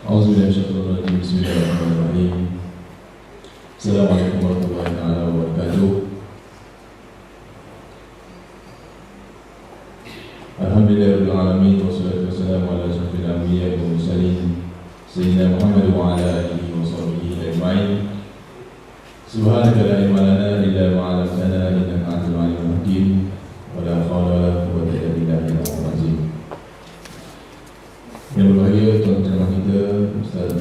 Auzubillahi Bismillahirrahmanirrahim. Assalamualaikum warahmatullahi wabarakatuh. Alhamdulillahirabbil alamin wassalatu wassalamu ala asyrofil anbiya'i wal mursalin sayyidina Muhammad wa ala alihi wa sahbihi ajma'in. Subhanaka la ilma lana illa ma 'allamtana innaka antal alimul hakim. Wa la haula wa la quwwata illa billahi al-'aliyyil azim. Yang berbahagia tuan-tuan kita, Ustaz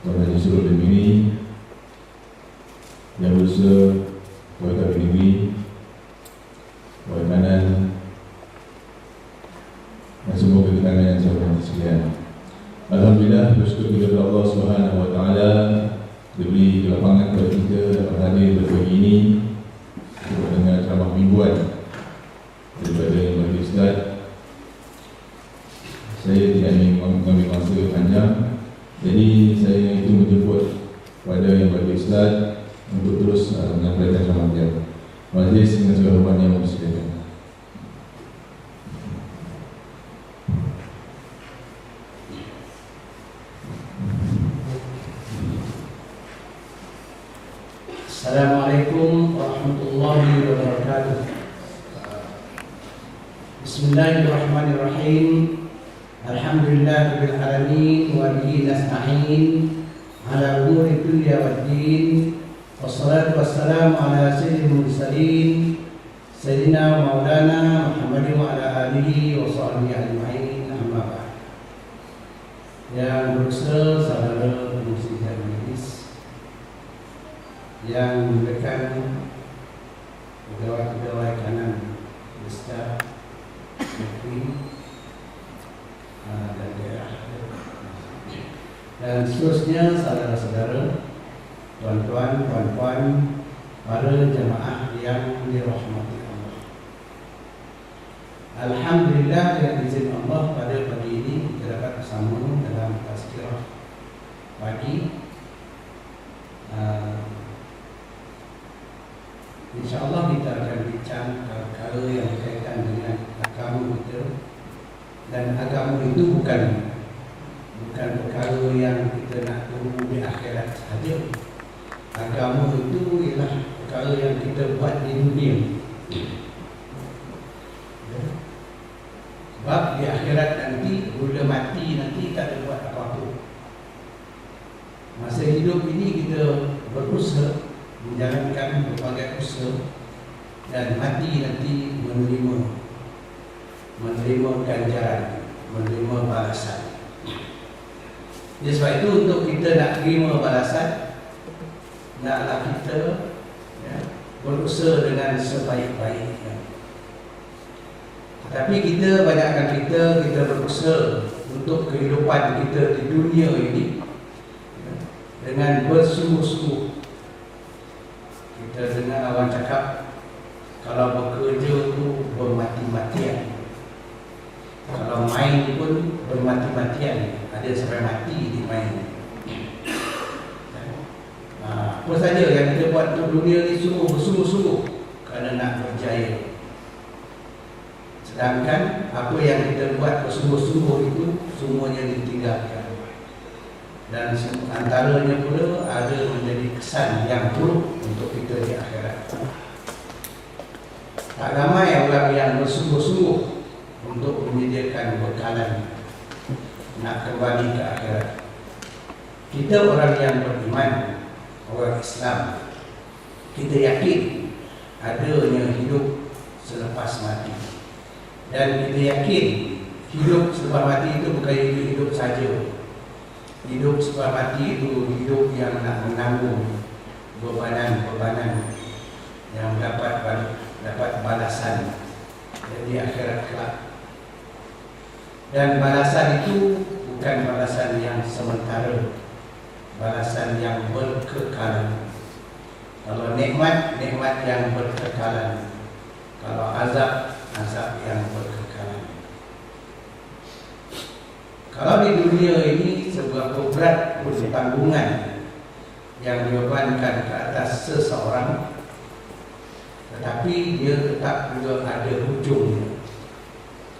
Tuan Haji Surul Demiri, Yang Berusaha Tuan Kabin Negeri, Tuan Kanan, dan semua kedatangan yang saya hormati sekalian. Alhamdulillah, bersyukur kepada Allah Subhanahu Wa Taala diberi kelapangan kepada kita dapat hadir pada pagi ini untuk mendengar ceramah mingguan daripada Yang Berbahagia Ustaz. Saya tidak ingin mengambil masa panjang, jadi saya itu menjemput kepada Yang Berbahagia Ustaz untuk terus menyampaikan ceramah dia. Majlis dengan segala hormat yang bersedia. Assalamualaikum warahmatullahi wabarakatuh. Bismillahirrahmanirrahim. Alhamdulillahirabbil alamin wa bihi nasta'in ala umuri dunya waddin. Wassalatu wassalamu ala sayyidil mursalin sayyidina maulana Muhammadin wa ala alihi wa sahbihi ajma'in. Amma ba'd. Yang berusaha saudara muslim dan majlis yang memberikan pegawai-pegawai kanan Ustaz Menteri dan daerah dan seterusnya, saudara-saudara, tuan-tuan, puan-puan, para jemaah yang dirahmati Allah. Alhamdulillah, dengan izin Allah, pada pagi ini kita dapat bersama dalam tazkirah pagi. InsyaAllah kita akan bincang perkara yang berkaitan dengan agama kita. Dan agama itu bukan perkara yang kita nak tunggu di akhirat sahaja. Agama itu ialah perkara yang kita buat di dunia. Sebab di akhirat nanti, bila mati nanti tak ada buat apa-apa. Masa hidup ini kita berusaha menjalankan berbagai usaha, dan mati nanti menerima ganjaran, menerima balasan. Jadi sebab itu untuk kita nak terima balasan, naklah kita berusaha dengan sebaik-baiknya. Tetapi kita berusaha untuk kehidupan kita di dunia ini dengan bersungguh-sungguh. Kita dengar orang cakap, kalau bekerja tu bermati-matian, kalau main pun bermati-matian, ada sampai mati di main. Apa saja yang kita buat untuk dunia ni sungguh bersungguh-sungguh kerana nak berjaya. Sedangkan apa yang kita buat bersungguh-sungguh itu semuanya ditinggalkan. Dan antaranya pula ada menjadi kesan yang buruk untuk kita di akhirat. Tak ramai orang yang bersungguh-sungguh untuk menyediakan bekalan nak kembali ke akhirat. Kita orang yang beriman, orang Islam, kita yakin adanya hidup selepas mati. Dan kita yakin hidup selepas mati itu bukan hidup saja. Hidup selepas mati itu hidup yang nak menanggung bebanan-bebanan yang dapat balasan di akhirat kelak. Dan balasan itu bukan balasan yang sementara, balasan yang berkekalan. Kalau nikmat yang berkekalan, kalau azab yang berkekalan. Kalau di dunia ini sebuah berat pertanggungan yang dibebankan ke atas seseorang, tetapi dia tetap juga ada ujungnya.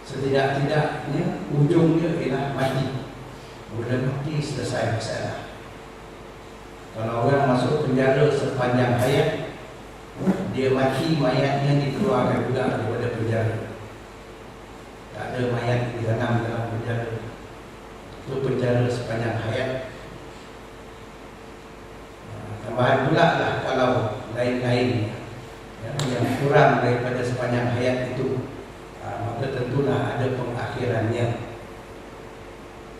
Setidak-tidaknya ujungnya ialah mati. Bila mati selesai masalah. Kalau orang masuk penjara sepanjang hayat, dia mati, mayatnya dikeluarkan juga daripada penjara. Tak ada mayat ditanam dalam penjara. Itu penjara sepanjang hayat. Tambahan pula lah kalau lain-lain yang kurang daripada sepanjang hayat itu, maka tentulah ada pengakhirannya.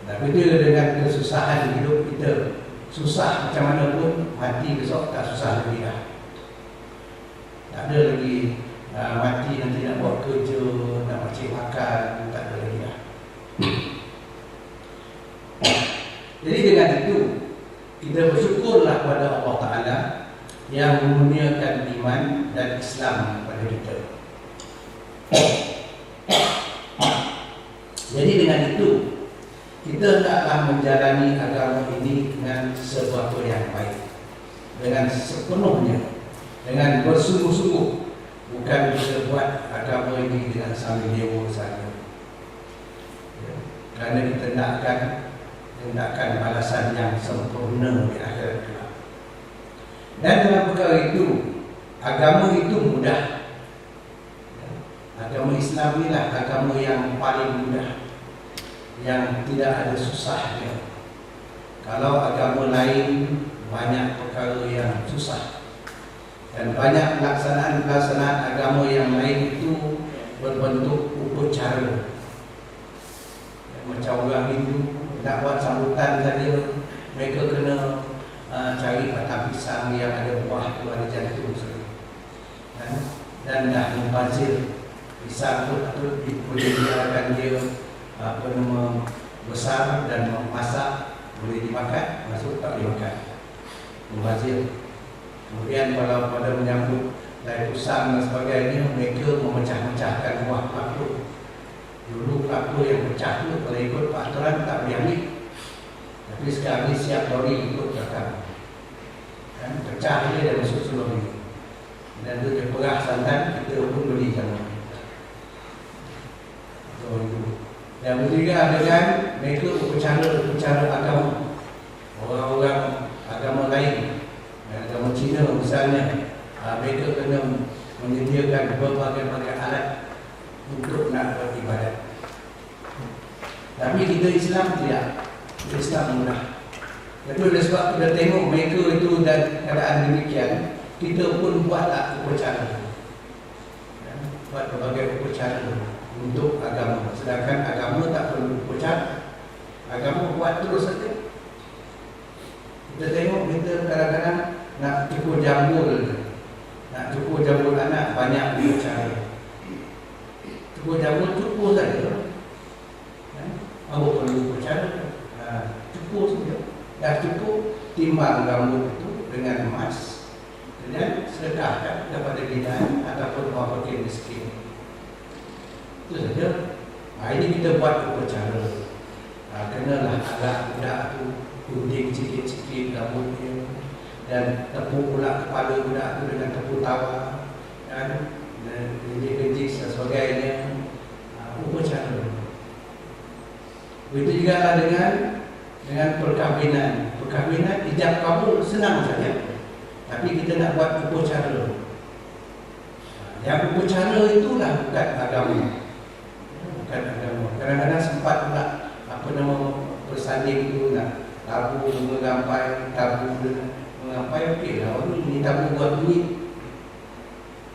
Tapi dia dengan kesusahan hidup kita, susah macam mana pun, mati besok tak susah lagi dah. Tak ada lagi mati nanti nak buat kerja, nak macam makan, tak ada lagi dah. Jadi dengan itu kita bersyukurlah kepada Allah Ta'ala yang mengurniakan iman dan Islam kepada kita. Jadi dengan itu kita hendaklah menjalani agama ini dengan sesuatu yang baik, dengan sepenuhnya, dengan bersungguh-sungguh. Bukan kita buat agama ini dengan sambil lewa saja, kerana kita hendakkan balasan yang sempurna di akhirat kelak. Dan dalam perkara itu, agama itu mudah. Agama Islam inilah agama yang paling mudah, yang tidak ada susahnya. Kalau agama lain banyak perkara yang susah, dan banyak pelaksanaan agama yang lain itu berbentuk upacara. Macam orang Hindu nak buat sambutan saja, mereka kena cari batang pisang yang ada buah tu, ada jantung dan dah membazir pisang tu boleh biarkan dia besar dan memasak, boleh dimakan, masuk tak boleh makan, membazir. Kemudian kalau pada menyambut lai pusang dan sebagainya, mereka memecah-mecahkan buah kelapa. Dulu kelapa yang pecah tu kalau ikut peraturan tak boleh ambil, tapi sekarang ni siap lori ikut belakang, kan? Pecah dia dan masuk lori, dan tu dia perah santan, kita pun beli sama. Dan bertiga dengan mereka upacara agama. Orang-orang agama lain, agama Cina misalnya, mereka kena menyediakan berbagai-bagai alat untuk nak beribadat. Tapi kita Islam tidak. Kita Islam mudah. Itu oleh sebab kita tengok mereka itu dan keadaan demikian, kita pun buatlah upacara, buat berbagai upacara untuk agama. Sedangkan agama tak perlu upacara, agama buat terus saja. Kita tengok kita kadang-kadang nak cukur jambul anak, banyak upacara. Cukur jambul cukur saja, apa perlu upacara? Cukur saja. Dah cukur, timbang rambut itu dengan emas, dan sedekahkan kepada binaan ataupun orang fakir miskin. Itu saja. Ini kita buat upacara. Kenalah agak budak tu gunting sikit-sikit rambutnya, dan tepuk pula kepala budak tu dengan tepuk tawa, dan gejik-gejik dan sebagainya. Upacara. Begitu juga dengan perkahwinan. Perkahwinan ijab kabul senang saja, tapi kita nak buat upacara. Yang upacara itulah bukan agama. Kadang-kadang sempat pula bersanding tu nak tabu mengampai, okey lah, ini tabu buat bunyi.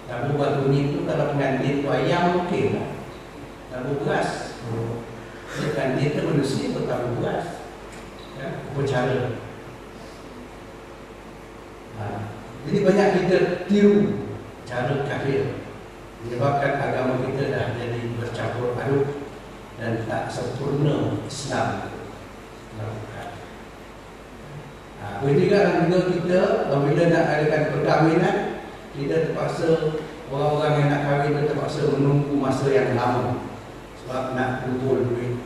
Tabu buat bunyi tu kalau pengantin tu ayam, okey lah. Tabu beras, pengantin tu manusia tu tabu beras, upacara. Jadi banyak kita tiru cara kafir, menyebabkan agama kita dah jadi bercampur aduk dan tak sempurna Islam lakukan. Begitu juga kita apabila nak adakan perkahwinan, kita terpaksa, orang-orang yang nak kahwin itu terpaksa menunggu masa yang lama sebab nak kumpul duit.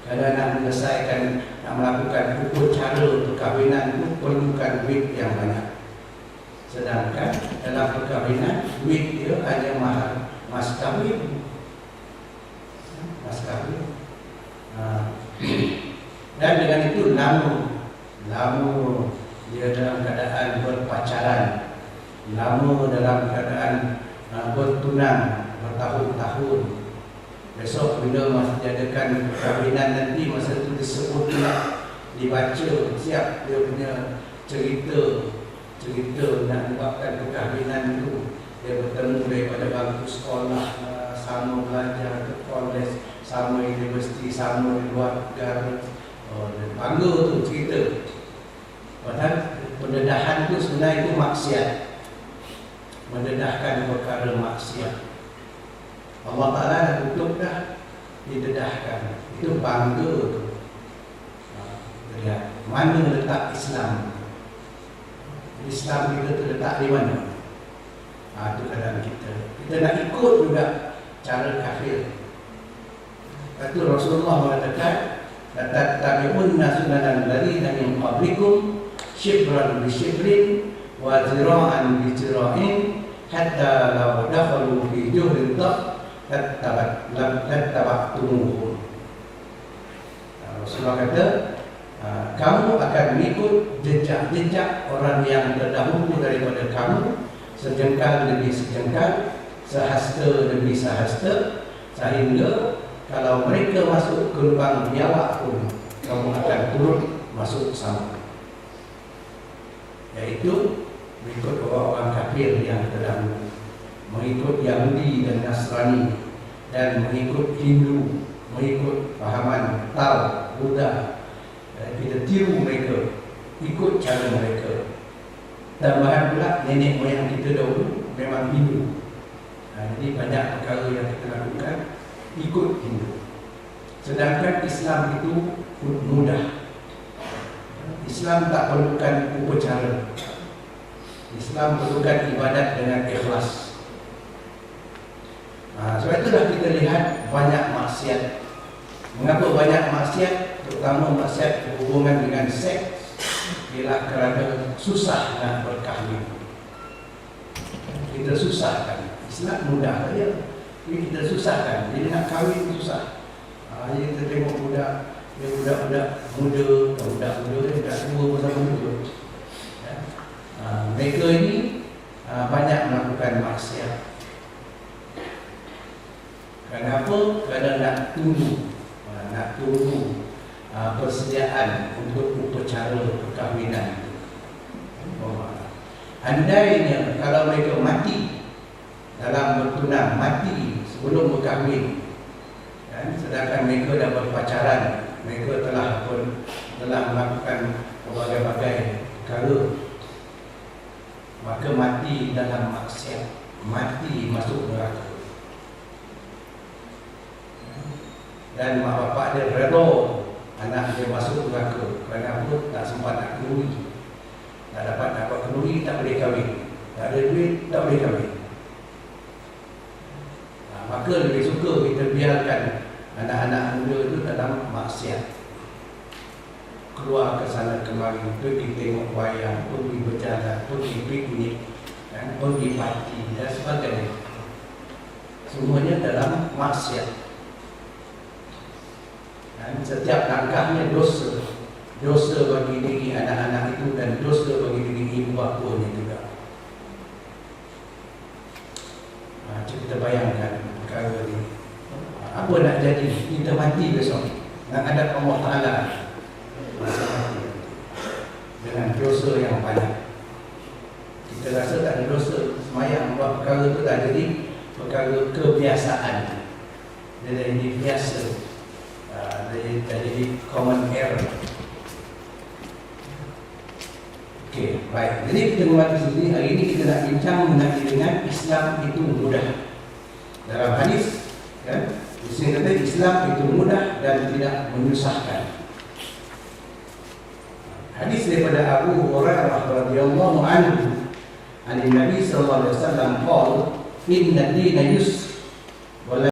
Kerana nak menyelesaikan, nak melakukan upacara perkahwinan itu perlukan duit yang banyak. Sedangkan dalam perkahwinan, duit dia hanya mas kahwin. Dan dengan itu lama dia dalam keadaan berpacaran, lama dalam keadaan bertunang bertahun-tahun. Besok bila masa diadakan perkahwinan nanti, masa itu disebut pula, dibaca siap dia punya cerita nak buatkan perkahwinan itu. Dia bertemu daripada bangku sekolah, sama belajar ke kolej, sama universiti, sama di luar negara. Dia bangga tu cerita. Padahal pendedahan itu sebenarnya itu maksiat, mendedahkan perkara maksiat. Allah Ta'ala dah tutup dah, didedahkan. Itu bangga tu. Lihat mana letak Islam. Islam kita terletak di mana? Itu keadaan kita. Kita nak ikut juga cara kafir. Itu Rasulullah mengatakan, "Tattabi'unna sunanan alladziina min qablikum shibran bi shibrin wa zira'an bi zira'in hatta law dakhalu fi juhrin dhab tattaba'tumuhum." Rasulullah kata, kamu akan mengikut jejak-jejak orang yang terdahulu daripada kamu, sejengkal demi sejengkal, sehasta demi sehasta, sehingga kalau mereka masuk ke lubang biawak pun kamu akan turut masuk sama. Yaitu mengikut orang-orang kafir yang terdahulu, mengikut Yahudi dan Nasrani, dan mengikut Hindu, mengikut pahaman Tao, Buddha. Kita tiru mereka, ikut cara mereka. Tambahan pula nenek moyang kita dahulu memang Hindu. Jadi banyak perkara yang kita lakukan ikut Hindu. Sedangkan Islam itu mudah. Islam tak perlukan upacara. Islam perlukan ibadat dengan ikhlas. Sebab itulah kita lihat banyak maksiat. Mengapa banyak maksiat? Terutama maksiat berhubungan dengan seks, ialah kerana susah nak berkahwin. Kita susahkan. Islam mudah saja, tapi kita susahkan. Jadi nak kahwin susah. Jadi kita tengok budak muda, budak tua bersama muda. Mereka ini banyak melakukan maksiat. Kenapa? Kerana nak tunggu persediaan untuk upacara perkahwinan. Andainya kalau mereka mati dalam bertunang, mati sebelum berkahwin, sedangkan mereka dah berpacaran, mereka telah melakukan berbagai-bagai perkara, maka mati dalam maksiat, mati masuk neraka. Dan mak bapak dia redha anak dia masuk neraka kerana apa? Tak sempat nak kenduri, tak dapat kenduri, tak boleh kahwin, tak ada duit, tak boleh kahwin. Maka lebih suka kita biarkan anak-anak muda itu dalam maksiat, keluar ke sana kemari, pergi tengok wayang, pergi berjalan, pergi piknik, pergi parti dan sebagainya. Semuanya dalam maksiat. Dan setiap langkahnya dosa bagi diri anak-anak itu dan dosa bagi diri ibu bapanya juga. Kita bayangkan perkara ini. Apa nak jadi? Kita mati besok, nak hadap Allah Ta'ala dengan dosa yang banyak. Kita rasa tak ada dosa, semayang buat perkara itu tak jadi perkara kebiasaan. Dia jadi biasa, jadi common error. Okey, baik. Jadi kita membaca sini, hari ini kita nak bincang mengenai dengan Islam itu mudah. Dalam hadis, kan, di sini kata Islam itu mudah dan tidak menyusahkan. Hadis daripada Abu Hurairah radhiyallahu anhu, an Nabi sallallahu alaihi wasallam qala, "Inna ad-dina yusr